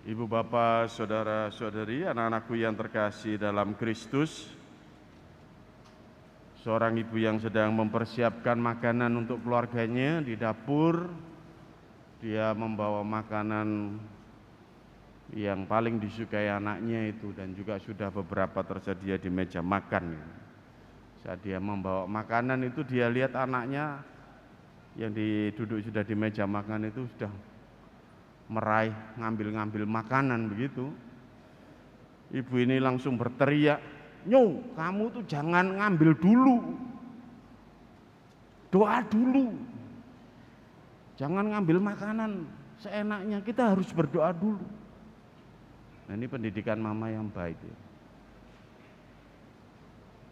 Ibu bapak, saudara-saudari, anak-anakku yang terkasih dalam Kristus, seorang ibu yang sedang mempersiapkan makanan untuk keluarganya di dapur, dia membawa makanan yang paling disukai anaknya itu dan juga sudah beberapa tersedia di meja makan. Saat dia membawa makanan itu dia lihat anaknya yang duduk sudah di meja makan itu sudah meraih ngambil-ngambil makanan begitu. Ibu ini langsung berteriak, "Nyo, kamu tuh jangan ngambil dulu, doa dulu. Jangan ngambil makanan seenaknya, kita harus berdoa dulu." Nah, ini pendidikan mama yang baik ya.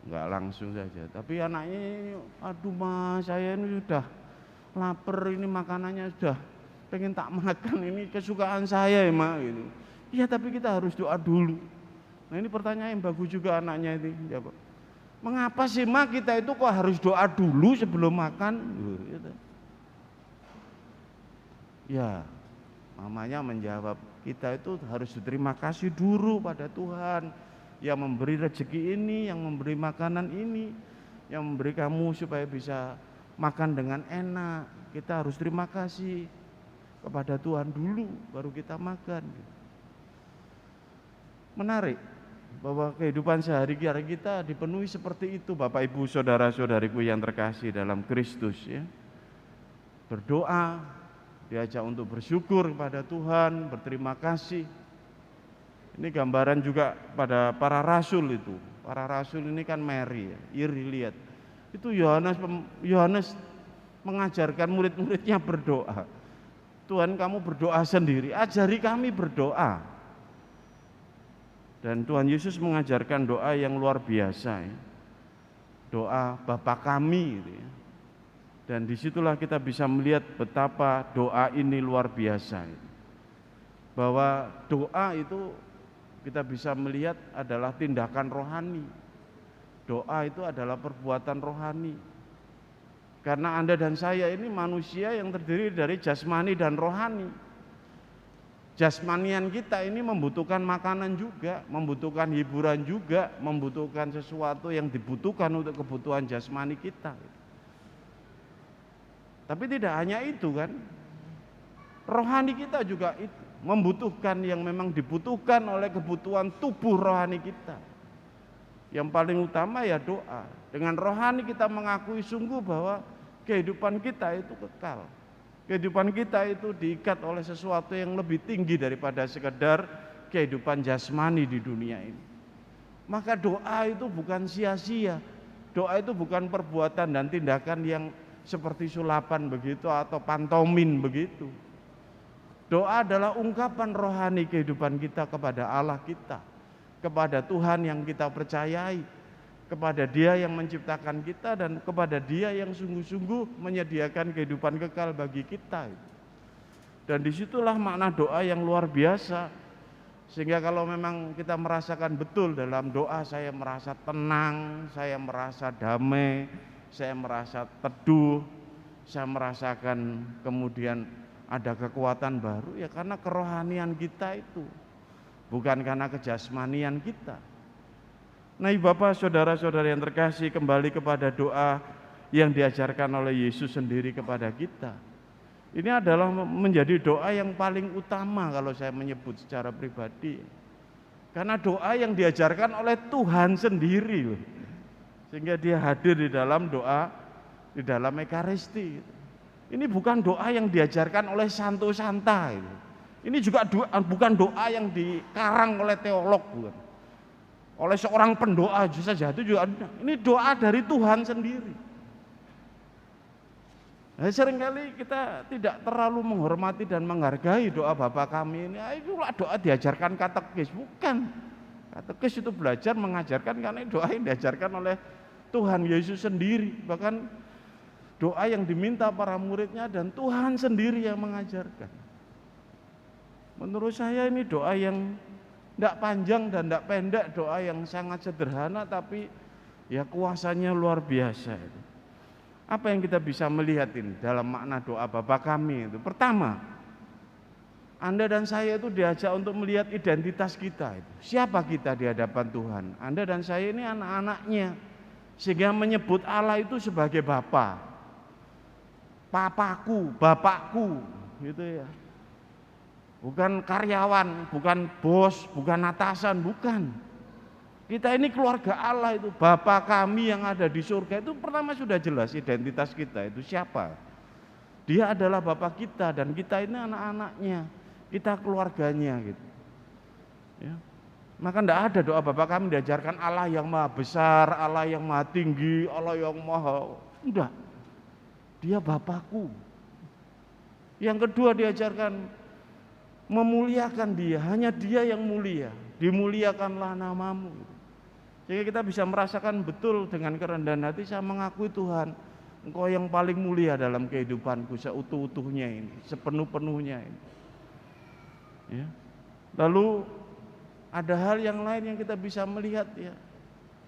Enggak langsung saja, tapi anaknya ini, "Aduh ma, saya ini sudah lapar, ini makanannya sudah pengen tak makan, ini kesukaan saya ya ma," gitu. Iya, tapi kita harus doa dulu. Nah, ini pertanyaan yang bagus juga anaknya ini jawab. Mengapa sih ma kita itu kok harus doa dulu sebelum makan? Gitu. Ya, mamanya menjawab, kita itu harus berterima kasih dulu pada Tuhan yang memberi rezeki ini, yang memberi makanan ini, yang memberi kamu supaya bisa makan dengan enak. Kita harus terima kasih kepada Tuhan dulu, baru kita makan. Menarik bahwa kehidupan sehari-hari kita dipenuhi seperti itu, Bapak Ibu saudara-saudariku yang terkasih dalam Kristus ya. Berdoa, diajak untuk bersyukur kepada Tuhan, berterima kasih. Ini gambaran juga pada para rasul itu. Para rasul ini kan Mary ya, iri lihat. Itu Yohanes mengajarkan murid-muridnya berdoa. Tuhan, kamu berdoa sendiri, ajari kami berdoa. Dan Tuhan Yesus mengajarkan doa yang luar biasa ya. Doa Bapa kami gitu ya. Dan disitulah kita bisa melihat betapa doa ini luar biasa ya. Bahwa doa itu kita bisa melihat adalah tindakan rohani. Doa itu adalah perbuatan rohani. Karena Anda dan saya ini manusia yang terdiri dari jasmani dan rohani. Jasmanian kita ini membutuhkan makanan juga, membutuhkan hiburan juga, membutuhkan sesuatu yang dibutuhkan untuk kebutuhan jasmani kita. Tapi tidak hanya itu kan, rohani kita juga itu membutuhkan yang memang dibutuhkan oleh kebutuhan tubuh rohani kita. Yang paling utama ya doa. Dengan rohani kita mengakui sungguh bahwa kehidupan kita itu kekal. Kehidupan kita itu diikat oleh sesuatu yang lebih tinggi daripada sekedar kehidupan jasmani di dunia ini. Maka doa itu bukan sia-sia. Doa itu bukan perbuatan dan tindakan yang seperti sulapan begitu atau pantomin begitu. Doa adalah ungkapan rohani kehidupan kita kepada Allah kita, kepada Tuhan yang kita percayai, kepada Dia yang menciptakan kita dan kepada Dia yang sungguh-sungguh menyediakan kehidupan kekal bagi kita. Dan disitulah makna doa yang luar biasa. Sehingga kalau memang kita merasakan betul dalam doa, saya merasa tenang, saya merasa damai, saya merasa teduh, saya merasakan kemudian ada kekuatan baru, ya karena kerohanian kita itu, bukan karena kejasmanian kita. Nah, Bapak, saudara-saudara yang terkasih, kembali kepada doa yang diajarkan oleh Yesus sendiri kepada kita. Ini adalah menjadi doa yang paling utama kalau saya menyebut secara pribadi. Karena doa yang diajarkan oleh Tuhan sendiri. Sehingga Dia hadir di dalam doa, di dalam Ekaristi. Ini bukan doa yang diajarkan oleh santo-santa. Ini juga bukan doa yang dikarang oleh teolog, bukan. Oleh seorang pendoa saja, itu juga ini doa dari Tuhan sendiri. Nah, seringkali kita tidak terlalu menghormati dan menghargai doa Bapa kami ini. Itulah doa diajarkan katekis, bukan. Katekis itu belajar mengajarkan, karena doa yang diajarkan oleh Tuhan Yesus sendiri. Bahkan doa yang diminta para muridnya dan Tuhan sendiri yang mengajarkan. Menurut saya ini doa yang tidak panjang dan tidak pendek, doa yang sangat sederhana tapi ya kuasanya luar biasa. Apa yang kita bisa melihat ini dalam makna doa Bapa kami itu? Pertama, Anda dan saya itu diajak untuk melihat identitas kita itu. Siapa kita di hadapan Tuhan? Anda dan saya ini anak-anaknya. Sehingga menyebut Allah itu sebagai Bapa. Papaku, Bapakku, gitu ya. Bukan karyawan, bukan bos, bukan atasan, bukan. Kita ini keluarga Allah itu, Bapa kami yang ada di surga itu pertama sudah jelas identitas kita itu siapa. Dia adalah Bapa kita dan kita ini anak-anaknya, kita keluarganya gitu. Ya. Maka tidak ada doa Bapa kami diajarkan Allah yang maha besar, Allah yang maha tinggi, Allah yang maha, enggak. Dia Bapakku. Yang kedua diajarkan memuliakan dia, hanya dia yang mulia, dimuliakanlah namamu. Sehingga kita bisa merasakan betul dengan kerendahan hati, saya mengakui Tuhan, Engkau yang paling mulia dalam kehidupanku seutuh-utuhnya ini, sepenuh-penuhnya ini. Ya. Lalu ada hal yang lain yang kita bisa melihat ya.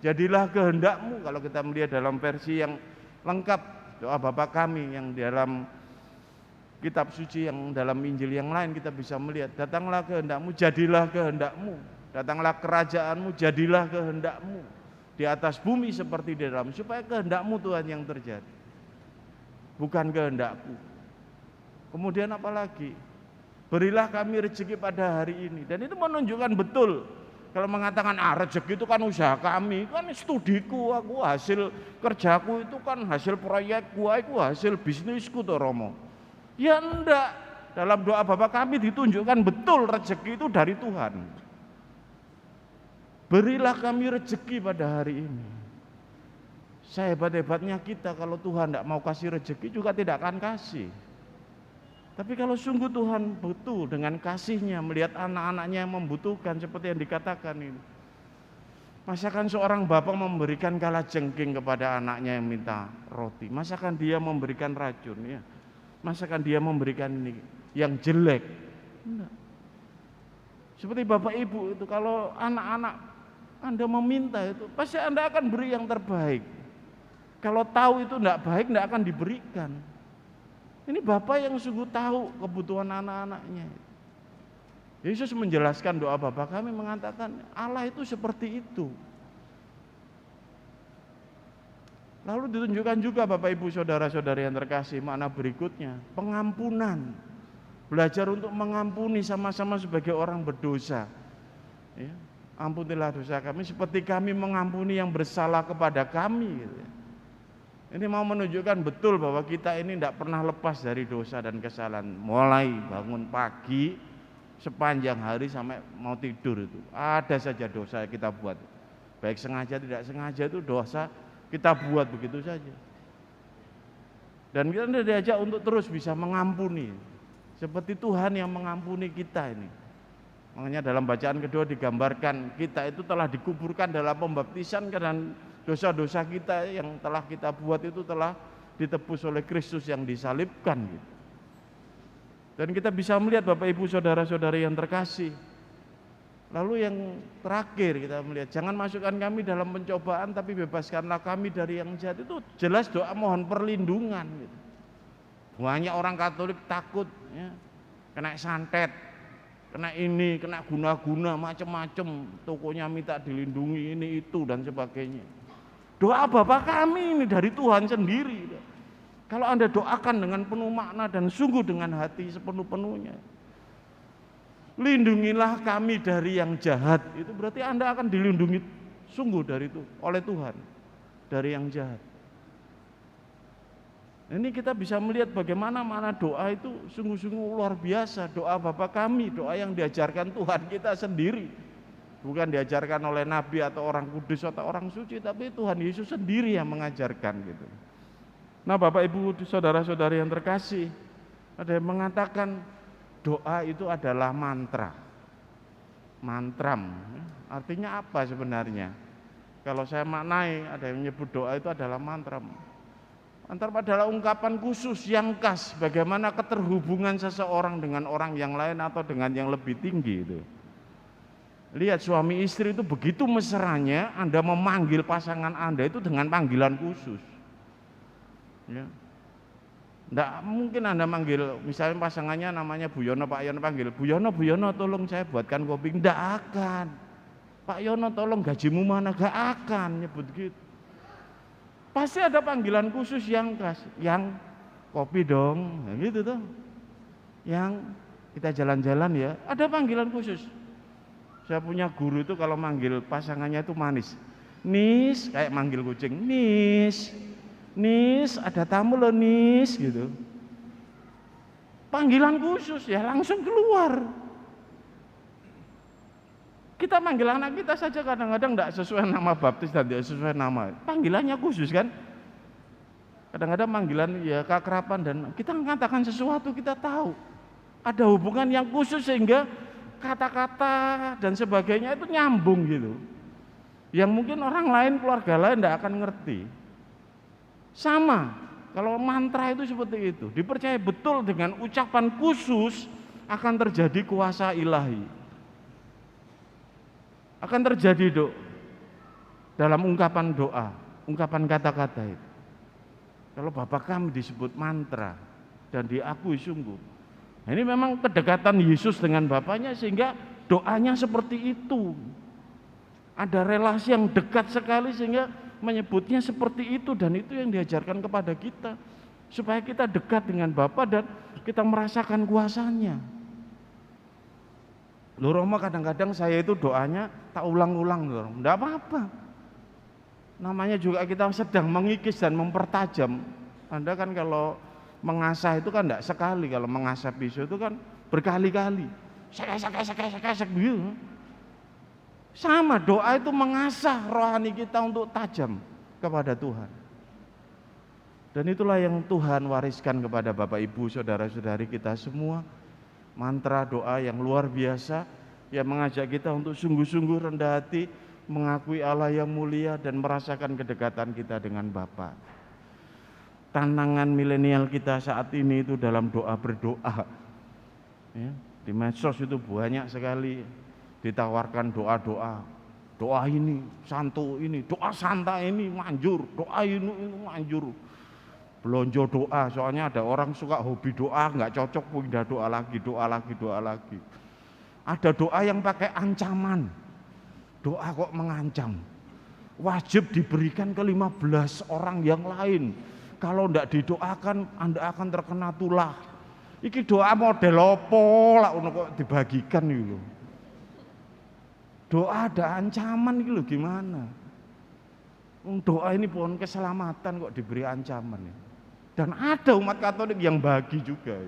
Jadilah kehendakmu kalau kita melihat dalam versi yang lengkap doa Bapa kami yang dalam kitab suci yang dalam Injil yang lain kita bisa melihat datanglah kehendakmu, jadilah kehendakmu, datanglah kerajaanmu, jadilah kehendakmu di atas bumi seperti di dalam, supaya kehendakmu Tuhan yang terjadi, bukan kehendakku. Kemudian apalagi? Berilah kami rezeki pada hari ini. Dan itu menunjukkan betul kalau mengatakan rezeki itu kan usaha kami, kan studiku, aku hasil kerjaku itu kan hasil proyekku, aku hasil bisnisku toh Romo. Ya enggak, dalam doa Bapa kami ditunjukkan betul rezeki itu dari Tuhan. Berilah kami rezeki pada hari ini. Sehebat-hebatnya kita kalau Tuhan tidak mau kasih rezeki juga tidak akan kasih. Tapi kalau sungguh Tuhan betul dengan kasih-Nya melihat anak-anaknya yang membutuhkan seperti yang dikatakan ini. Masakan seorang bapak memberikan kalajengking kepada anaknya yang minta roti. Masakan dia memberikan racun ya. Masakan dia memberikan ini yang jelek. Enggak. Seperti bapak ibu itu kalau anak-anak Anda meminta itu pasti Anda akan beri yang terbaik. Kalau tahu itu enggak baik enggak akan diberikan. Ini Bapak yang sungguh tahu kebutuhan anak-anaknya. Yesus menjelaskan doa Bapa kami mengatakan Allah itu seperti itu. Lalu ditunjukkan juga Bapak Ibu Saudara-saudari yang terkasih makna berikutnya, pengampunan. Belajar untuk mengampuni sama-sama sebagai orang berdosa. Ya, ampunilah dosa kami seperti kami mengampuni yang bersalah kepada kami. Gitu ya. Ini mau menunjukkan betul bahwa kita ini tidak pernah lepas dari dosa dan kesalahan. Mulai bangun pagi sepanjang hari sampai mau tidur itu ada saja dosa yang kita buat. Baik sengaja tidak sengaja itu dosa kita buat begitu saja. Dan kita diajak untuk terus bisa mengampuni. Seperti Tuhan yang mengampuni kita ini. Makanya dalam bacaan kedua digambarkan kita itu telah dikuburkan dalam pembaptisan dan dosa-dosa kita yang telah kita buat itu telah ditebus oleh Kristus yang disalibkan gitu. Dan kita bisa melihat Bapak Ibu Saudara-saudari yang terkasih. Lalu yang terakhir kita melihat jangan masukkan kami dalam pencobaan tapi bebaskanlah kami dari yang jahat. Itu jelas doa mohon perlindungan gitu. Banyak orang Katolik takut ya, kena santet, kena ini, kena guna-guna macam-macam, tokonya minta dilindungi ini itu dan sebagainya. Doa Bapa kami ini dari Tuhan sendiri. Kalau Anda doakan dengan penuh makna dan sungguh dengan hati sepenuh-penuhnya. Lindungilah kami dari yang jahat. Itu berarti Anda akan dilindungi sungguh dari itu oleh Tuhan dari yang jahat. Ini kita bisa melihat bagaimana makna doa itu sungguh-sungguh luar biasa. Doa Bapa kami, doa yang diajarkan Tuhan kita sendiri. Bukan diajarkan oleh nabi atau orang kudus atau orang suci, tapi Tuhan Yesus sendiri yang mengajarkan gitu. Nah Bapak Ibu Saudara-saudari yang terkasih, ada yang mengatakan doa itu adalah mantra. Mantram, artinya apa sebenarnya? Kalau saya maknai, ada yang menyebut doa itu adalah mantram. Mantram adalah ungkapan khusus yang khas bagaimana keterhubungan seseorang dengan orang yang lain atau dengan yang lebih tinggi itu. Lihat suami istri itu begitu mesranya Anda memanggil pasangan Anda itu dengan panggilan khusus. Ya. Nggak mungkin Anda manggil, misalnya pasangannya namanya Bu Yono, Pak Yono, panggil Bu Yono, Bu Yono tolong saya buatkan kopi. Nggak akan. Pak Yono tolong gajimu mana? Nggak akan nyebut gitu. Pasti ada panggilan khusus yang khas, yang kopi dong, nah, gitu tuh. Yang kita jalan-jalan ya, ada panggilan khusus. Saya punya guru itu kalau manggil pasangannya itu manis. Nis, kayak manggil kucing. Nis, Nis, ada tamu loh Nis, gitu. Panggilan khusus ya, langsung keluar. Kita manggil anak kita saja kadang-kadang tidak sesuai nama baptis dan tidak sesuai nama. Panggilannya khusus kan? Kadang-kadang panggilan ya keakraban dan kita mengatakan sesuatu kita tahu. Ada hubungan yang khusus sehingga kata-kata dan sebagainya itu nyambung gitu. Yang mungkin orang lain, keluarga lain tidak akan ngerti. Sama, kalau mantra itu seperti itu, dipercaya betul dengan ucapan khusus akan terjadi kuasa ilahi. Akan terjadi dalam ungkapan doa, ungkapan kata-kata itu. Kalau Bapa kami disebut mantra dan diakui sungguh. Nah, ini memang kedekatan Yesus dengan Bapaknya sehingga doanya seperti itu. Ada relasi yang dekat sekali sehingga menyebutnya seperti itu dan itu yang diajarkan kepada kita. Supaya kita dekat dengan Bapa dan kita merasakan kuasanya. Loh Romo, kadang-kadang saya itu doanya tak ulang-ulang loh, enggak apa-apa. Namanya juga kita sedang mengikis dan mempertajam. Anda kan kalau mengasah itu kan enggak sekali, kalau mengasah pisau itu kan berkali-kali. Sek gitu. Sama, doa itu mengasah rohani kita untuk tajam kepada Tuhan. Dan itulah yang Tuhan wariskan kepada Bapak Ibu, saudara-saudari kita semua. Mantra doa yang luar biasa yang mengajak kita untuk sungguh-sungguh rendah hati, mengakui Allah yang mulia dan merasakan kedekatan kita dengan Bapa. Tantangan milenial kita saat ini itu dalam doa berdoa. Ya, di medsos itu banyak sekali ditawarkan doa-doa. Doa ini, santo ini, doa santa ini manjur, doa ini manjur. Belonjo doa, soalnya ada orang suka hobi doa, nggak cocok pindah doa lagi, doa lagi, doa lagi. Ada doa yang pakai ancaman, doa kok mengancam, wajib diberikan ke 15 orang yang lain. Kalau nggak didoakan, Anda akan terkena tulah. Iki doa model opo lah, kok dibagikan gitu. Doa ada ancaman gitu gimana? Doa ini pohon keselamatan kok diberi ancaman ya. Dan ada umat Katolik yang bagi juga.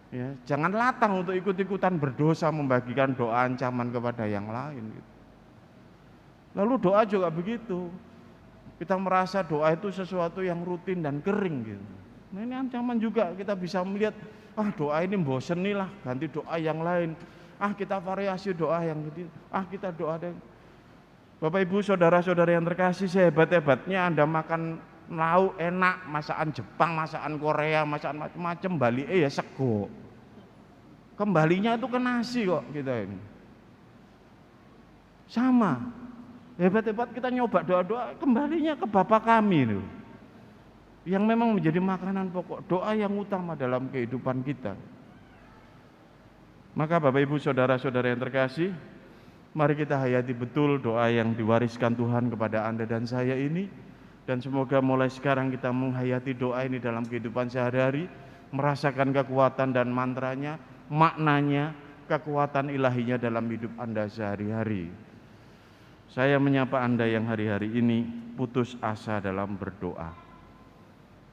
Ya, jangan latang untuk ikut-ikutan berdosa membagikan doa ancaman kepada yang lain. Gitu. Lalu doa juga begitu. Kita merasa doa itu sesuatu yang rutin dan kering gitu. Nah, ini ancaman juga, kita bisa melihat, doa ini mboseni lah, ganti doa yang lain. Kita variasi doa yang gitu. Kita doa dan Bapak Ibu, saudara-saudara yang terkasih, sehebat-hebatnya Anda makan lauk enak, masakan Jepang, masakan Korea, masakan macam-macam, balik ya sego. Kembalinya itu ke nasi kok kita ini. Sama. Hebat-hebat kita nyoba doa-doa, kembalinya ke Bapa kami loh. Yang memang menjadi makanan pokok, doa yang utama dalam kehidupan kita. Maka Bapak Ibu, saudara-saudara yang terkasih, mari kita hayati betul doa yang diwariskan Tuhan kepada Anda dan saya ini. Dan semoga mulai sekarang kita menghayati doa ini dalam kehidupan sehari-hari, merasakan kekuatan dan mantranya, maknanya, kekuatan ilahinya dalam hidup Anda sehari-hari. Saya menyapa Anda yang hari-hari ini putus asa dalam berdoa.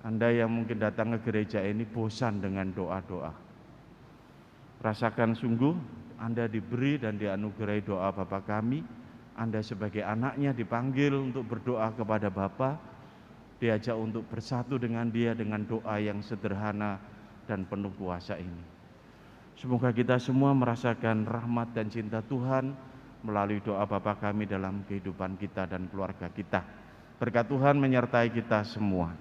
Anda yang mungkin datang ke gereja ini bosan dengan doa-doa. Rasakan sungguh Anda diberi dan dianugerahi doa Bapa kami. Anda sebagai anaknya dipanggil untuk berdoa kepada Bapa, diajak untuk bersatu dengan Dia dengan doa yang sederhana dan penuh kuasa ini. Semoga kita semua merasakan rahmat dan cinta Tuhan melalui doa Bapa kami dalam kehidupan kita dan keluarga kita. Berkat Tuhan menyertai kita semua.